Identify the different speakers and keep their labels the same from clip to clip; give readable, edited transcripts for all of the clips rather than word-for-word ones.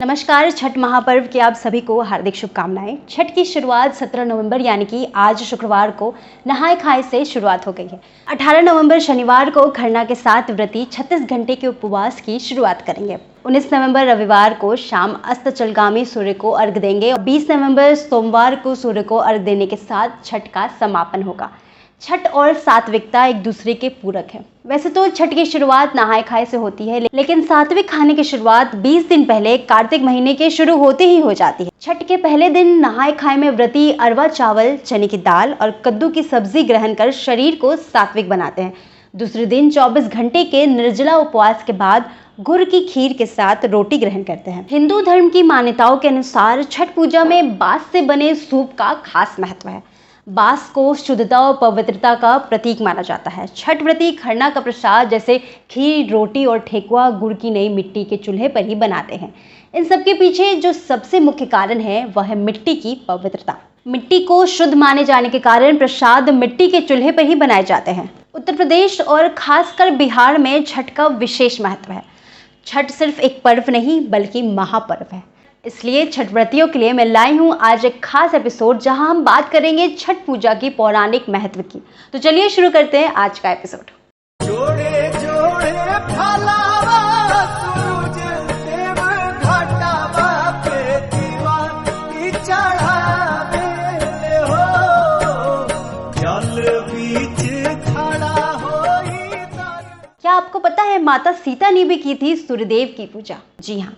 Speaker 1: नमस्कार। छठ महापर्व की आप सभी को हार्दिक शुभकामनाएं। छठ की शुरुआत 17 नवंबर यानी कि आज शुक्रवार को नहाय खाए से शुरुआत हो गई है। 18 नवंबर शनिवार को खरना के साथ व्रती 36 घंटे के उपवास की शुरुआत करेंगे। 19 नवंबर रविवार को शाम अस्ताचलगामी सूर्य को अर्घ देंगे और 20 नवंबर सोमवार को सूर्य को अर्घ देने के साथ छठ का समापन होगा। छठ और सात्विकता एक दूसरे के पूरक है। वैसे तो छठ की शुरुआत नहाय खाए से होती है, लेकिन सात्विक खाने की शुरुआत 20 दिन पहले कार्तिक महीने के शुरू होते ही हो जाती है। छठ के पहले दिन नहाय खाए में व्रती अरवा चावल, चने की दाल और कद्दू की सब्जी ग्रहण कर शरीर को सात्विक बनाते हैं। दूसरे दिन 24 घंटे के निर्जला उपवास के बाद गुड़ की खीर के साथ रोटी ग्रहण करते हैं। हिंदू धर्म की मान्यताओं के अनुसार छठ पूजा में बांस से बने सूप का खास महत्व है। बांस को शुद्धता और पवित्रता का प्रतीक माना जाता है। छठ व्रती खरना का प्रसाद जैसे खीर, रोटी और ठेकुआ गुड़ की नई मिट्टी के चूल्हे पर ही बनाते हैं। इन सब के पीछे जो सबसे मुख्य कारण है वह है मिट्टी की पवित्रता। मिट्टी को शुद्ध माने जाने के कारण प्रसाद मिट्टी के चूल्हे पर ही बनाए जाते हैं। उत्तर प्रदेश और खासकर बिहार में छठ का विशेष महत्व है। छठ सिर्फ एक पर्व नहीं बल्कि महापर्व है। इसलिए छठ व्रतियों के लिए मैं लाई हूँ आज एक खास एपिसोड जहां हम बात करेंगे छठ पूजा की पौराणिक महत्व की। तो चलिए शुरू करते हैं आज का एपिसोड। जोड़े जोड़े फलावा सूरज देव घटावा पे दीवानी चढ़ावे हो, जल बीच खड़ा होई। क्या आपको पता है माता सीता ने भी की थी सूर्यदेव की पूजा? जी हाँ।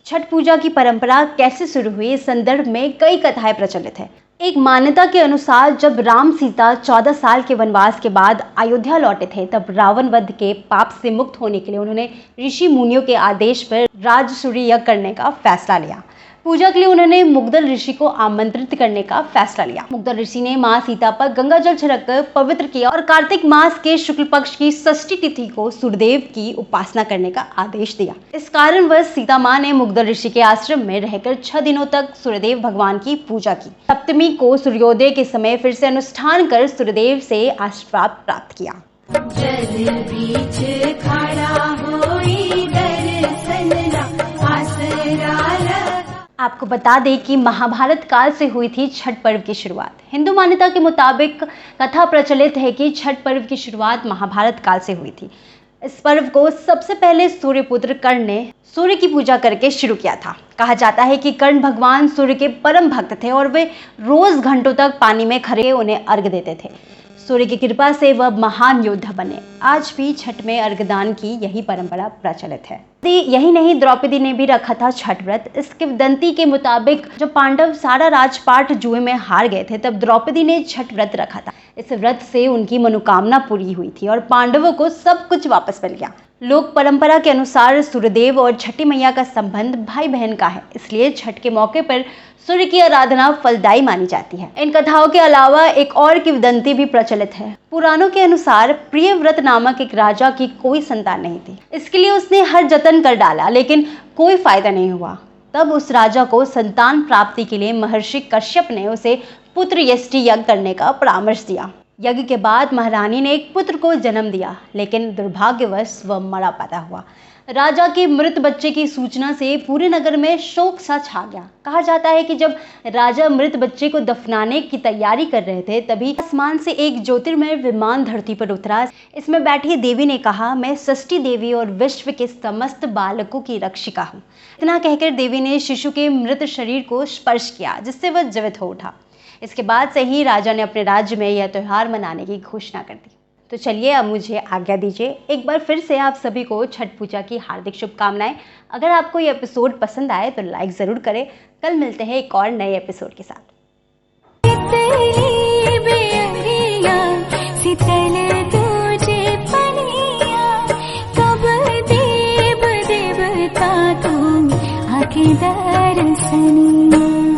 Speaker 1: छठ पूजा की परंपरा कैसे शुरू हुई, इस संदर्भ में कई कथाएं प्रचलित है। एक मान्यता के अनुसार जब राम सीता 14 साल के वनवास के बाद अयोध्या लौटे थे, तब रावण वध के पाप से मुक्त होने के लिए उन्होंने ऋषि मुनियों के आदेश पर राजसूय यज्ञ करने का फैसला लिया। पूजा के लिए उन्होंने मुग्दल ऋषि को आमंत्रित करने का फैसला लिया। मुग्दल ऋषि ने मां सीता पर गंगा जल छिड़ककर पवित्र किया और कार्तिक मास के शुक्ल पक्ष की षष्ठी तिथि को सूर्यदेव की उपासना करने का आदेश दिया। इस कारणवश सीता मां ने मुग्दल ऋषि के आश्रम में रहकर 6 दिनों तक सूर्यदेव भगवान की पूजा की। सप्तमी को सूर्योदय के समय फिर से अनुष्ठान कर सूर्यदेव से आशीर्वाद प्राप्त किया। जल बीच खड़ा होई दर्शन आसरा। आपको बता दें कि महाभारत काल से हुई थी छठ पर्व की शुरुआत। हिंदू मान्यता के मुताबिक कथा प्रचलित है कि छठ पर्व की शुरुआत महाभारत काल से हुई थी। इस पर्व को सबसे पहले सूर्यपुत्र कर्ण ने सूर्य की पूजा करके शुरू किया था। कहा जाता है कि कर्ण भगवान सूर्य के परम भक्त थे और वे रोज घंटों तक पानी में खड़े उन्हें अर्घ देते थे। सूर्य की कृपा से वह महान योद्धा बने। आज भी छठ में अर्घदान की यही परंपरा प्रचलित है। यही नहीं, द्रौपदी ने भी रखा था छठ व्रत। इस किंवदंती के मुताबिक जब पांडव सारा राजपाट जुए में हार गए थे, तब द्रौपदी ने छठ व्रत रखा था। इस व्रत से उनकी मनोकामना पूरी हुई थी और पांडवों को सब कुछ वापस मिल गया। लोक परंपरा के अनुसार सूर्यदेव और छठी मैया का संबंध भाई बहन का है, इसलिए छठ के मौके पर सूर्य की आराधना फलदायी मानी जाती है। इन कथाओं के अलावा एक और किंवदंती भी प्रचलित है। पुराणों के अनुसार प्रियव्रत नामक एक राजा की कोई संतान नहीं थी। इसके लिए उसने हर जतन कर डाला, लेकिन कोई फायदा नहीं हुआ। तब उस राजा को संतान प्राप्ति के लिए महर्षि कश्यप ने उसे पुत्र यष्टि यज्ञ करने का परामर्श दिया। यज्ञ के बाद महारानी ने एक पुत्र को जन्म दिया, लेकिन दुर्भाग्यवश वह मरा पैदा हुआ। राजा के मृत बच्चे की सूचना से पूरे नगर में शोक सा छा गया। कहा जाता है कि जब राजा मृत बच्चे को दफनाने की तैयारी कर रहे थे, तभी आसमान से एक ज्योतिर्मय विमान धरती पर उतरा। इसमें बैठी देवी ने कहा, मैं षष्ठी देवी और विश्व के समस्त बालकों की रक्षिका हूँ। इतना कहकर देवी ने शिशु के मृत शरीर को स्पर्श किया, जिससे वह जीवित हो उठा। इसके बाद से ही राजा ने अपने राज्य में यह त्योहार मनाने की घोषणा कर दी। तो चलिए अब मुझे आज्ञा दीजिए। एक बार फिर से आप सभी को छठ पूजा की हार्दिक शुभकामनाएं। अगर आपको ये एपिसोड पसंद आए तो लाइक ज़रूर करें। कल मिलते हैं एक और नए एपिसोड के साथ।
Speaker 2: दर्शनी